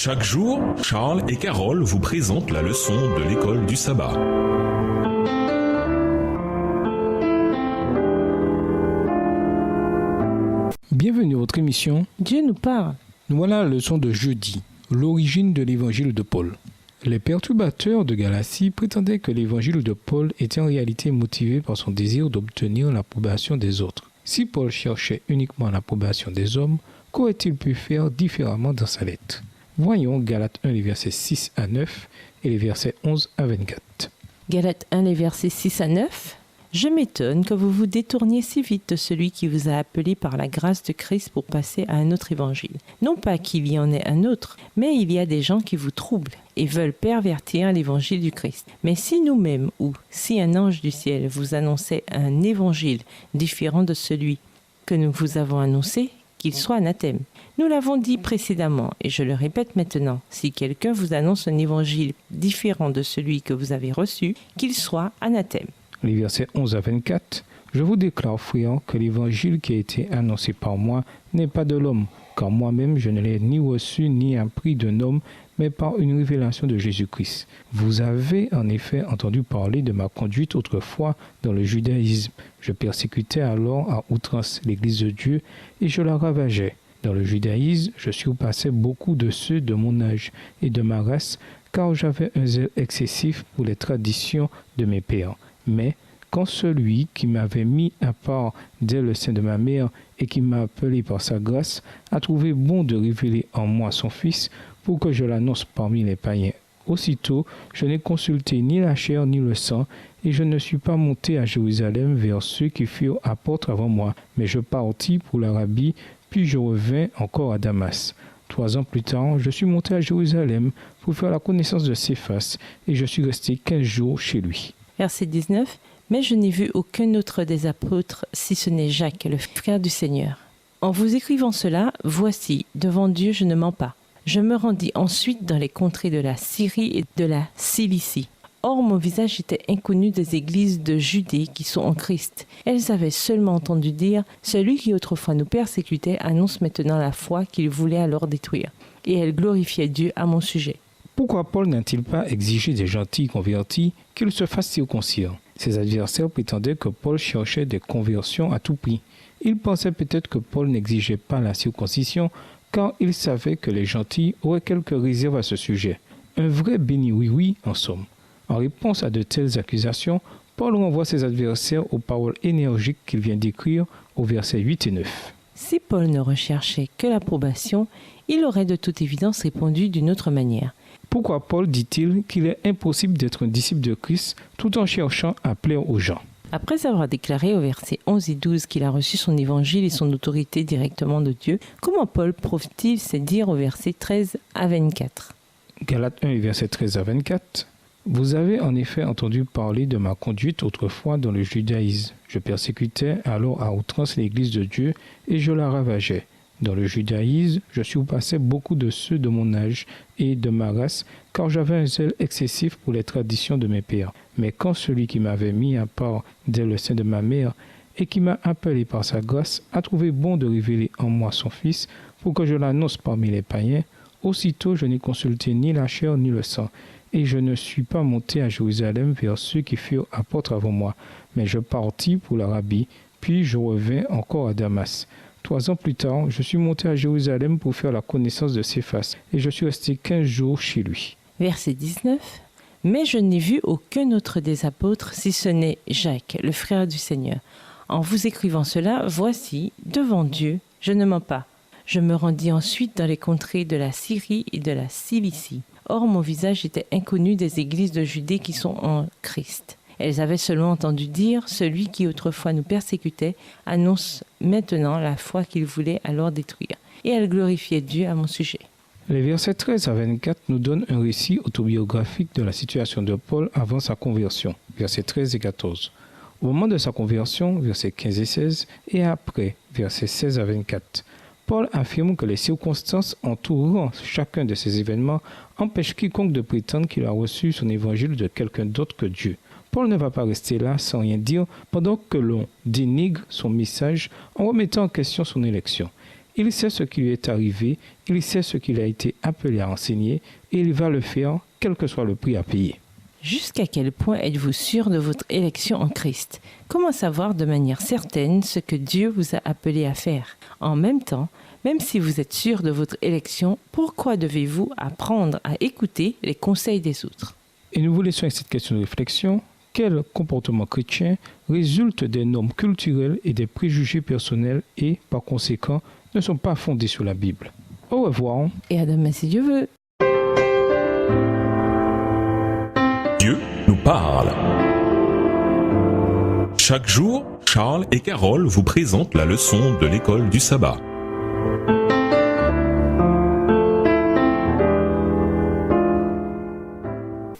Chaque jour, Charles et Carole vous présentent la leçon de l'école du sabbat. Bienvenue à votre émission Dieu nous parle. Nous voilà à la leçon de jeudi, l'origine de l'évangile de Paul. Les perturbateurs de Galatie prétendaient que l'évangile de Paul était en réalité motivé par son désir d'obtenir l'approbation des autres. Si Paul cherchait uniquement l'approbation des hommes, qu'aurait-il pu faire différemment dans sa lettre? Voyons Galates 1, les versets 6 à 9 et les versets 11 à 24. Galates 1, les versets 6 à 9. Je m'étonne que vous vous détourniez si vite de celui qui vous a appelé par la grâce de Christ pour passer à un autre évangile. Non pas qu'il y en ait un autre, mais il y a des gens qui vous troublent et veulent pervertir l'évangile du Christ. Mais si nous-mêmes ou si un ange du ciel vous annonçait un évangile différent de celui que nous vous avons annoncé, qu'il soit anathème. Nous l'avons dit précédemment et je le répète maintenant, si quelqu'un vous annonce un évangile différent de celui que vous avez reçu, qu'il soit anathème. Les versets 11 à 24. Je vous déclare, frères, que l'évangile qui a été annoncé par moi n'est pas de l'homme, car moi-même je ne l'ai ni reçu ni appris d'un homme, mais par une révélation de Jésus-Christ. Vous avez en effet entendu parler de ma conduite autrefois dans le judaïsme. Je persécutais alors à outrance l'Église de Dieu et je la ravageais. Dans le judaïsme, je surpassais beaucoup de ceux de mon âge et de ma race, car j'avais un zèle excessif pour les traditions de mes pères. Mais quand celui qui m'avait mis à part dès le sein de ma mère et qui m'a appelé par sa grâce a trouvé bon de révéler en moi son Fils pour que je l'annonce parmi les païens. Aussitôt, je n'ai consulté ni la chair ni le sang, et je ne suis pas monté à Jérusalem vers ceux qui furent apôtres avant moi, mais je partis pour l'Arabie, puis je revins encore à Damas. 3 ans plus tard, je suis monté à Jérusalem pour faire la connaissance de Céphas, et je suis resté 15 jours chez lui. Verset 19. Mais je n'ai vu aucun autre des apôtres, si ce n'est Jacques, le frère du Seigneur. En vous écrivant cela, voici, devant Dieu je ne mens pas. Je me rendis ensuite dans les contrées de la Syrie et de la Cilicie. Or, mon visage était inconnu des églises de Judée qui sont en Christ. Elles avaient seulement entendu dire « Celui qui autrefois nous persécutait annonce maintenant la foi qu'il voulait alors détruire. » Et elles glorifiaient Dieu à mon sujet. Pourquoi Paul n'a-t-il pas exigé des gentils convertis qu'ils se fassent circoncire? Ses adversaires prétendaient que Paul cherchait des conversions à tout prix. Ils pensaient peut-être que Paul n'exigeait pas la circoncision car il savait que les gentils auraient quelques réserves à ce sujet. Un vrai béni oui-oui en somme. En réponse à de telles accusations, Paul renvoie ses adversaires aux paroles énergiques qu'il vient d'écrire au versets 8 et 9. Si Paul ne recherchait que l'approbation, il aurait de toute évidence répondu d'une autre manière. Pourquoi Paul dit-il qu'il est impossible d'être un disciple de Christ tout en cherchant à plaire aux gens? Après avoir déclaré au verset 11 et 12 qu'il a reçu son évangile et son autorité directement de Dieu, comment Paul prouve-t-il ses dires au verset 13 à 24? Galates 1, verset 13 à 24. Vous avez en effet entendu parler de ma conduite autrefois dans le judaïsme. Je persécutais alors à outrance l'Église de Dieu et je la ravageais. Dans le judaïsme, je surpassais beaucoup de ceux de mon âge et de ma race, car j'avais un zèle excessif pour les traditions de mes pères. Mais quand celui qui m'avait mis à part dès le sein de ma mère et qui m'a appelé par sa grâce a trouvé bon de révéler en moi son Fils pour que je l'annonce parmi les païens, aussitôt je n'ai consulté ni la chair ni le sang, et je ne suis pas monté à Jérusalem vers ceux qui furent apôtres avant moi, mais je partis pour l'Arabie, puis je revins encore à Damas. 3 ans plus tard, je suis monté à Jérusalem pour faire la connaissance de Céphas, et je suis resté 15 jours chez lui. Verset 19. Mais je n'ai vu aucun autre des apôtres, si ce n'est Jacques, le frère du Seigneur. En vous écrivant cela, voici, devant Dieu, je ne mens pas. Je me rendis ensuite dans les contrées de la Syrie et de la Cilicie. Or, mon visage était inconnu des églises de Judée qui sont en Christ. Elles avaient seulement entendu dire « Celui qui autrefois nous persécutait annonce maintenant la foi qu'il voulait alors détruire. » Et elles glorifiaient Dieu à mon sujet. Les versets 13 à 24 nous donnent un récit autobiographique de la situation de Paul avant sa conversion, versets 13 et 14. Au moment de sa conversion, versets 15 et 16, et après, versets 16 à 24, Paul affirme que les circonstances entourant chacun de ces événements empêchent quiconque de prétendre qu'il a reçu son évangile de quelqu'un d'autre que Dieu. Paul ne va pas rester là sans rien dire pendant que l'on dénigre son message en remettant en question son élection. Il sait ce qui lui est arrivé, il sait ce qu'il a été appelé à enseigner et il va le faire quel que soit le prix à payer. Jusqu'à quel point êtes-vous sûr de votre élection en Christ? Comment savoir de manière certaine ce que Dieu vous a appelé à faire? En même temps, même si vous êtes sûr de votre élection, pourquoi devez-vous apprendre à écouter les conseils des autres? Et nous vous laissons avec cette question de réflexion. Quel comportement chrétien résulte des normes culturelles et des préjugés personnels et, par conséquent, ne sont pas fondés sur la Bible? Au revoir. Et à demain si Dieu veut. Dieu nous parle. Chaque jour, Charles et Carole vous présentent la leçon de l'école du sabbat.